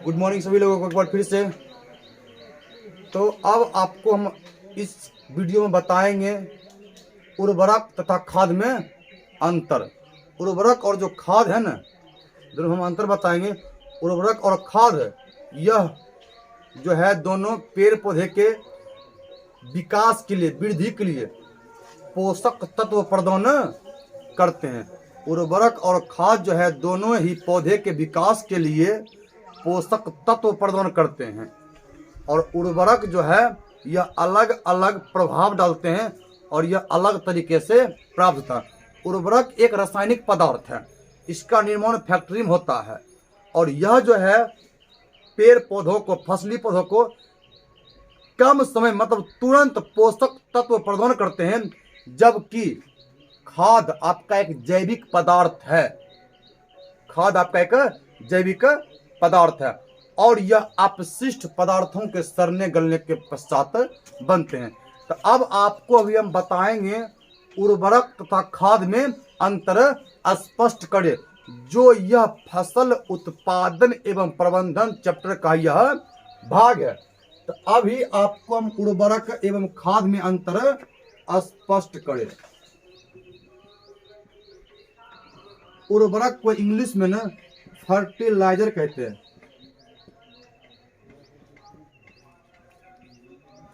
Good morning सभी लोगों को एक बार फिर से। तो अब आपको हम इस वीडियो में बताएंगे उर्वरक तथा खाद में अंतर। उर्वरक और जो खाद है ना, दोनों हम अंतर बताएंगे। उर्वरक और खाद यह जो है दोनों पेड़ पौधे के विकास के लिए, वृद्धि के लिए पोषक तत्व प्रदान करते हैं। उर्वरक और खाद जो है दोनों ही पौधे के विकास के लिए पोषक तत्व प्रदान करते हैं। और उर्वरक जो है यह अलग अलग प्रभाव डालते हैं और यह अलग तरीके से प्राप्त होता है। उर्वरक एक रासायनिक पदार्थ है, इसका निर्माण फैक्ट्री में होता है और यह जो है पेड़ पौधों को, फसली पौधों को कम समय मतलब तुरंत पोषक तत्व प्रदान करते हैं, जबकि खाद आपका एक जैविक पदार्थ है। खाद आपका एक जैविक पदार्थ है और यह अपशिष्ट पदार्थों के सड़ने गलने के पश्चात बनते हैं। तो अब आपको अभी हम बताएंगे उर्वरक तथा खाद में अंतर स्पष्ट करें, जो यह फसल उत्पादन एवं प्रबंधन चैप्टर का यह भाग है। तो अभी आपको हम उर्वरक एवं खाद में अंतर स्पष्ट करें। उर्वरक को इंग्लिश में ना फर्टिलाइजर कहते हैं।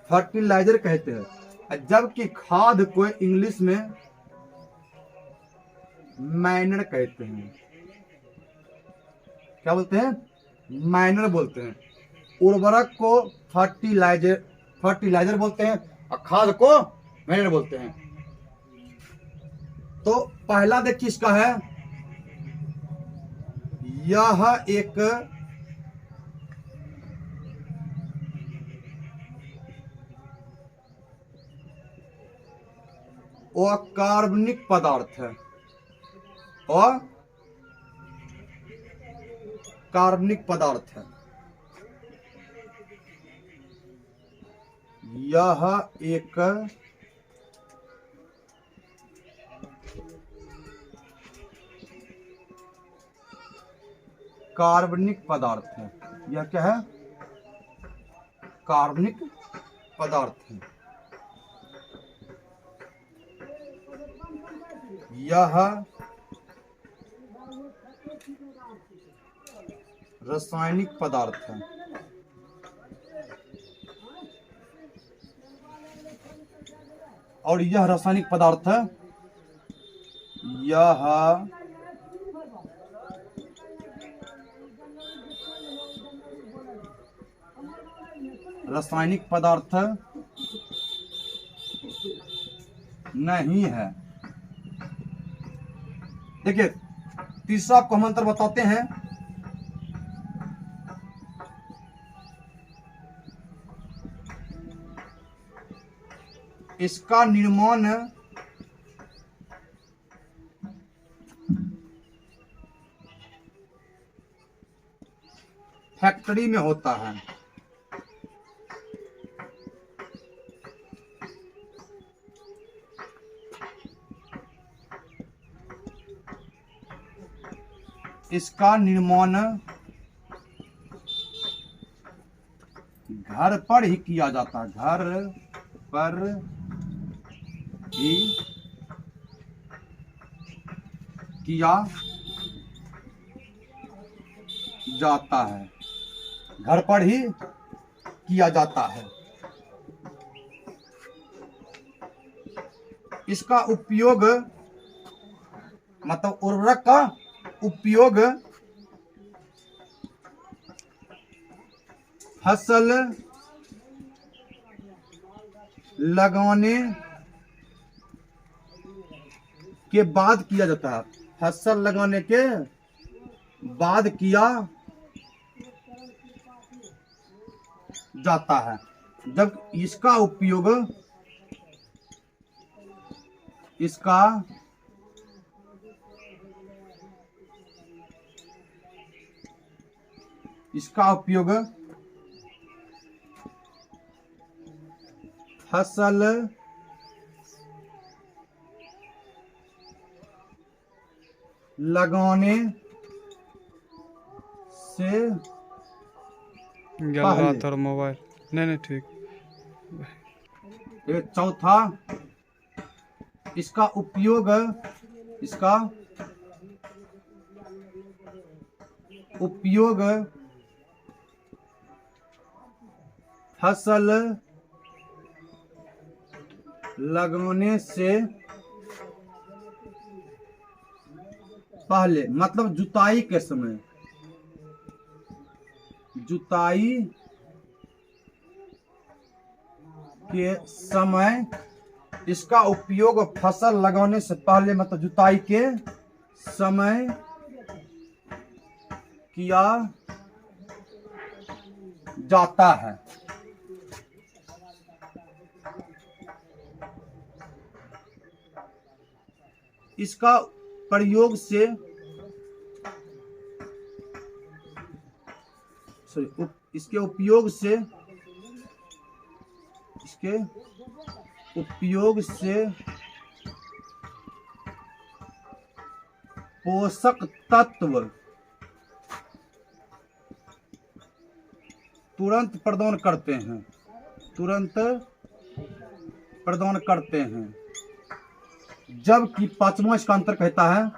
फर्टिलाइजर कहते हैं, जबकि खाद को इंग्लिश में मैनर कहते हैं। क्या बोलते हैं? मैनर बोलते हैं। उर्वरक को फर्टिलाइजर बोलते हैं और खाद को मैनर बोलते हैं। तो पहला देखिए इसका है, यह एक अकार्बनिक पदार्थ है। और कार्बनिक पदार्थ है। यह एक कार्बनिक पदार्थ है। यह क्या है? कार्बनिक पदार्थ है। यह रासायनिक पदार्थ है। और यह रासायनिक पदार्थ है, यह रासायनिक पदार्थ नहीं है। देखिए तीसरा आपको हम अंतर बताते हैं। इसका निर्माण फैक्ट्री में होता है। इसका निर्माण घर पर ही किया जाता है। घर पर ही किया जाता है। घर पर ही किया जाता है। इसका उपयोग मतलब उर्वरक का उपयोग फसल लगाने के बाद किया जाता है। फसल लगाने के बाद किया जाता है। जब इसका उपयोग फसल लगाने से बात और मोबाइल नहीं ठीक। ये चौथा, इसका उपयोग फसल लगाने से पहले, मतलब जुताई के समय, इसका उपयोग फसल लगाने से पहले, मतलब जुताई के समय किया जाता है। इसका प्रयोग से इसके उपयोग से पोषक तत्व तुरंत प्रदान करते हैं, जबकि पांचवा इसका अंतर कहता है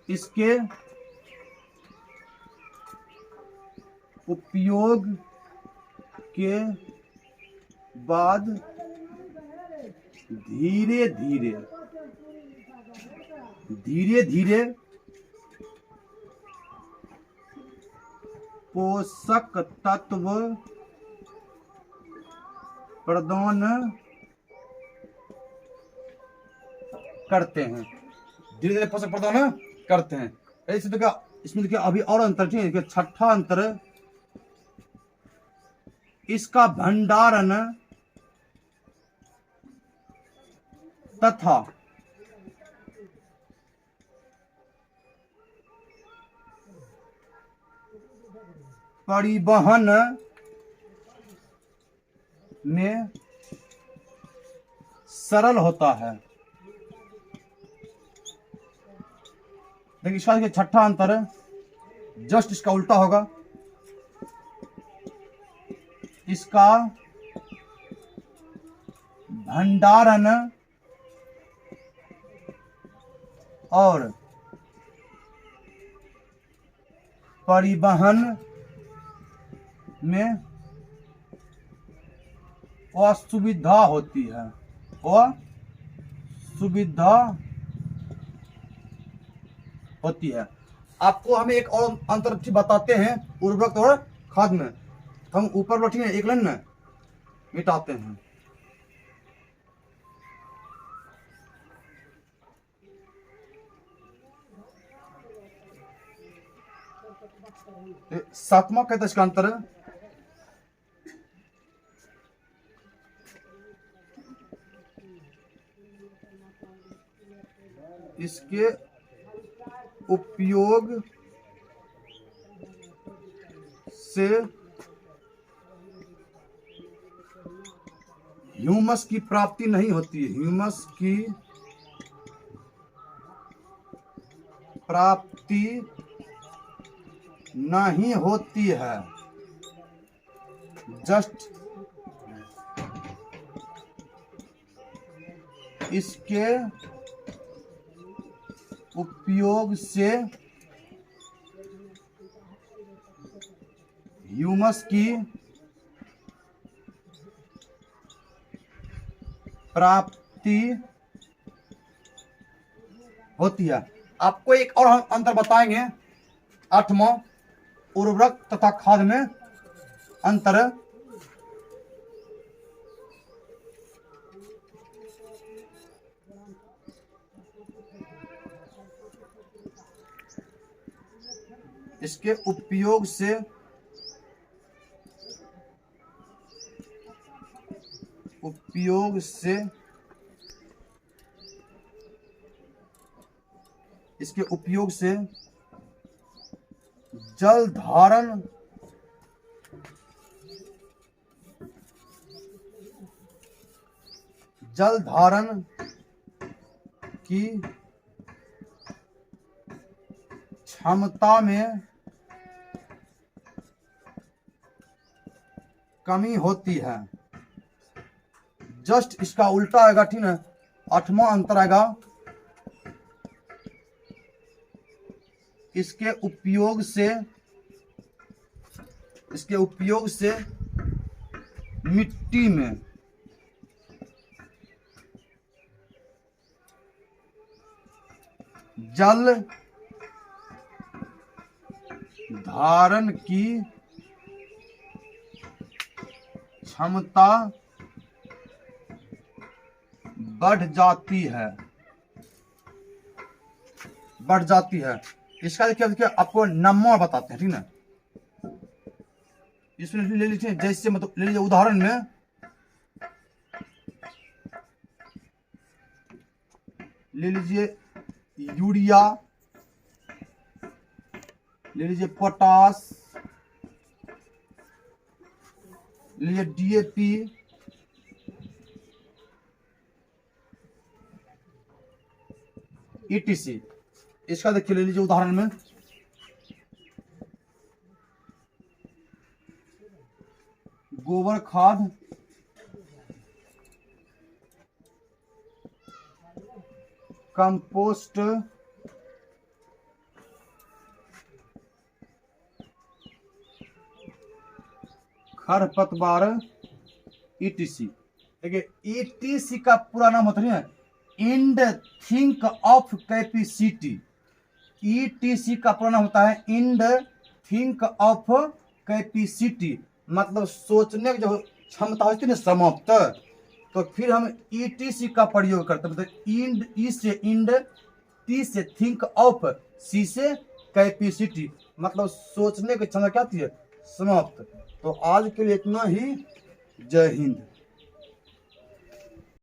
इसके उपयोग के बाद धीरे धीरे पोषक तत्व प्रदान करते हैं, धीरे धीरे पोषक प्रदान करते हैं। ऐसे तो क्या इसमें देखिए अभी और अंतर ठीक है। छठा अंतर, इसका भंडारण तथा परिवहन में सरल होता है। देखिए इसका छठा अंतर है, जस्ट इसका उल्टा होगा। इसका भंडारण और परिवहन में असुविधा होती है, आपको हम एक और अंतर बताते हैं उर्वरक और खाद में। हम ऊपर बैठे एक लाइन में मिटाते हैं। सातवां कहता है इसका अंतर है, इसके उपयोग से ह्यूमस की प्राप्ति नहीं होती है, ह्यूमस की प्राप्ति नहीं होती है। जस्ट इसके उपयोग से ह्यूमस की प्राप्ति होती है। आपको एक और हम अंतर बताएंगे, आठवां, उर्वरक तथा खाद में अंतर। इसके उपयोग से जल धारण की क्षमता में कमी होती है। जस्ट इसका उल्टा आएगा, ठीक है। 8वां अंतर आएगा, इसके उपयोग से मिट्टी में जल धारण की क्षमता बढ़ जाती है। इसका देखिए आपको नंबर बताते हैं, ठीक है। इसमें ले लीजिए, जैसे मतलब ले लीजिए उदाहरण में ले लीजिए यूरिया, ले लीजिए पोटास, ले लीजिए डीएपी, ईटीसी। इसका देखिए ले लीजिए उदाहरण में गोबर खाद, कंपोस्ट, खरपतवार, ईटीसी। देखिए ईटीसी का पूरा नाम होता है इंड थिंक ऑफ कैपेसिटी। ईटीसी का पूरा नाम होता है इंड थिंक ऑफ कैपेसिटी, मतलब सोचने की जो क्षमता होती है ना, समाप्त। तो फिर हम ईटीसी का प्रयोग करते हैं, मतलब इंड, ई से इंड, टी से थिंक ऑफ, सी से कैपेसिटी, मतलब सोचने की क्षमता क्या होती है, समाप्त। तो आज के लिए इतना ही। जय हिंद।